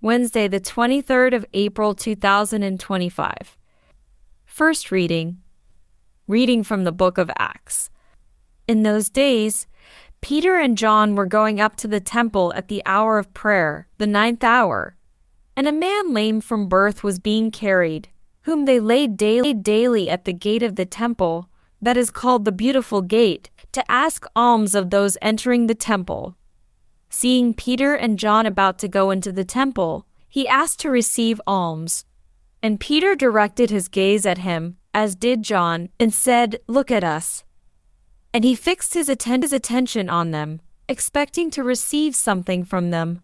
Wednesday, the 23rd of April, 2025. First reading. Reading from the book of Acts. In those days, Peter and John were going up to the temple at the hour of prayer, the 9th hour, and a man lame from birth was being carried, whom they laid daily at the gate of the temple, that is called the Beautiful Gate, to ask alms of those entering the temple. Seeing Peter and John about to go into the temple, he asked to receive alms. And Peter directed his gaze at him, as did John, and said, "Look at us." And he fixed his attention on them, expecting to receive something from them.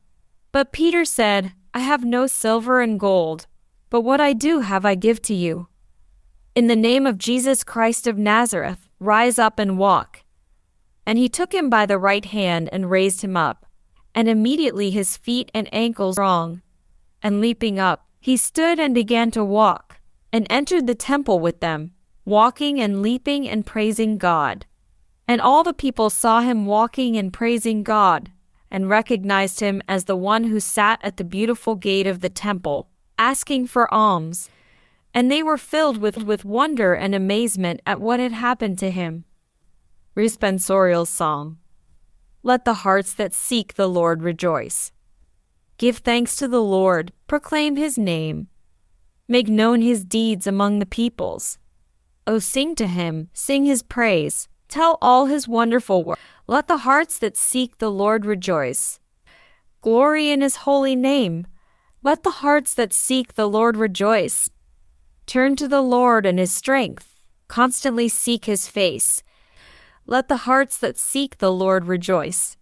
But Peter said, "I have no silver and gold, but what I do have I give to you. In the name of Jesus Christ of Nazareth, rise up and walk." And he took him by the right hand and raised him up. And immediately his feet and ankles were strong. And leaping up, he stood and began to walk, and entered the temple with them, walking and leaping and praising God. And all the people saw him walking and praising God, and recognized him as the one who sat at the beautiful gate of the temple, asking for alms. And they were filled with wonder and amazement at what had happened to him. Responsorial Psalm. Let the hearts that seek the Lord rejoice. Give thanks to the Lord, proclaim his name. Make known his deeds among the peoples. O sing to him, sing his praise, tell all his wonderful works. Let the hearts that seek the Lord rejoice. Glory in his holy name. Let the hearts that seek the Lord rejoice. Turn to the Lord and his strength, constantly seek his face. Let the hearts that seek the Lord rejoice.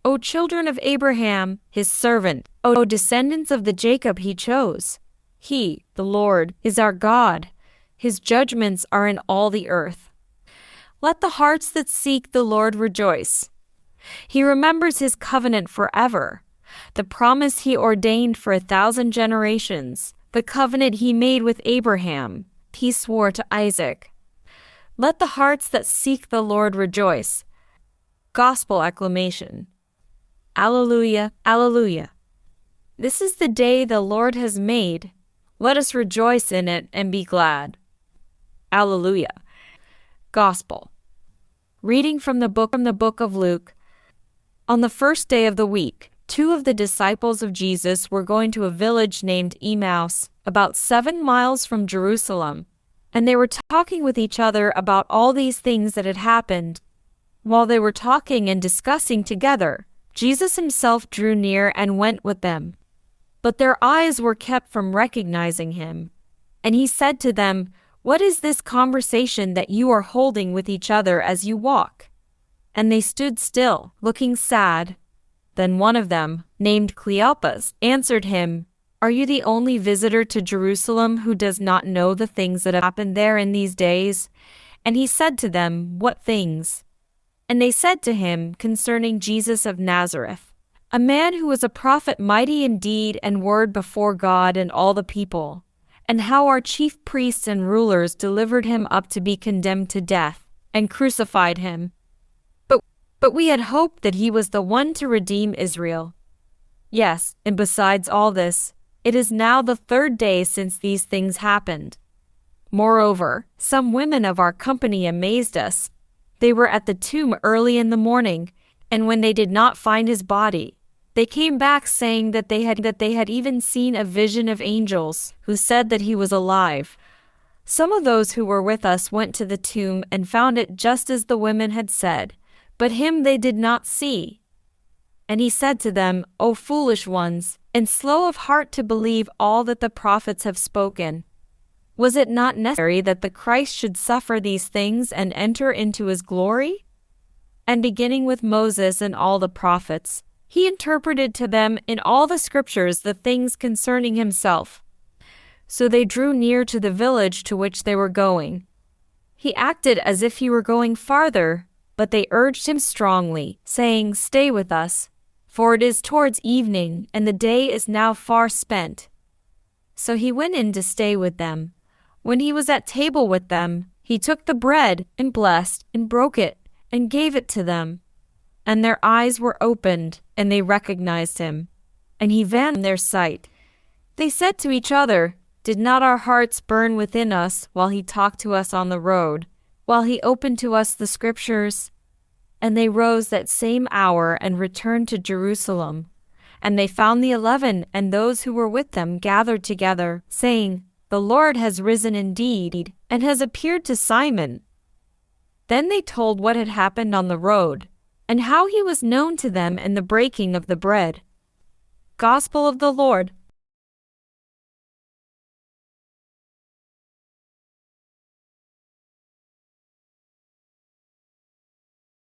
O children of Abraham, his servant, O descendants of the Jacob he chose. He, the Lord, is our God. His judgments are in all the earth. Let the hearts that seek the Lord rejoice. He remembers his covenant forever, the promise he ordained for 1,000 generations, the covenant he made with Abraham, he swore to Isaac. Let the hearts that seek the Lord rejoice. Gospel acclamation. Alleluia, alleluia. This is the day the Lord has made. Let us rejoice in it and be glad. Alleluia. Gospel. Reading from the book of Luke. On the first day of the week, 2 of the disciples of Jesus were going to a village named Emmaus, about 7 miles from Jerusalem. And they were talking with each other about all these things that had happened. While they were talking and discussing together, Jesus himself drew near and went with them. But their eyes were kept from recognizing him. And he said to them, "What is this conversation that you are holding with each other as you walk?" And they stood still, looking sad. Then one of them, named Cleopas, answered him, "Are you the only visitor to Jerusalem who does not know the things that have happened there in these days?" And he said to them, "What things?" And they said to him, "Concerning Jesus of Nazareth, a man who was a prophet mighty in deed and word before God and all the people, and how our chief priests and rulers delivered him up to be condemned to death, and crucified him. But we had hoped that he was the one to redeem Israel. Yes, and besides all this, it is now the 3rd day since these things happened. Moreover, some women of our company amazed us. They were at the tomb early in the morning, and when they did not find his body, they came back saying that they had even seen a vision of angels who said that he was alive. Some of those who were with us went to the tomb and found it just as the women had said, but him they did not see." And he said to them, "O foolish ones, and slow of heart to believe all that the prophets have spoken. Was it not necessary that the Christ should suffer these things and enter into his glory?" And beginning with Moses and all the prophets, he interpreted to them in all the scriptures the things concerning himself. So they drew near to the village to which they were going. He acted as if he were going farther, but they urged him strongly, saying, "Stay with us, for it is towards evening, and the day is now far spent." So he went in to stay with them. When he was at table with them, he took the bread and blessed and broke it and gave it to them. And their eyes were opened, and they recognized him. and he vanished from their sight. They said to each other, "Did not our hearts burn within us while he talked to us on the road, while he opened to us the Scriptures?" And they rose that same hour and returned to Jerusalem. And they found the 11 and those who were with them gathered together, saying, "The Lord has risen indeed, and has appeared to Simon." Then they told what had happened on the road, and how he was known to them in the breaking of the bread. Gospel of the Lord.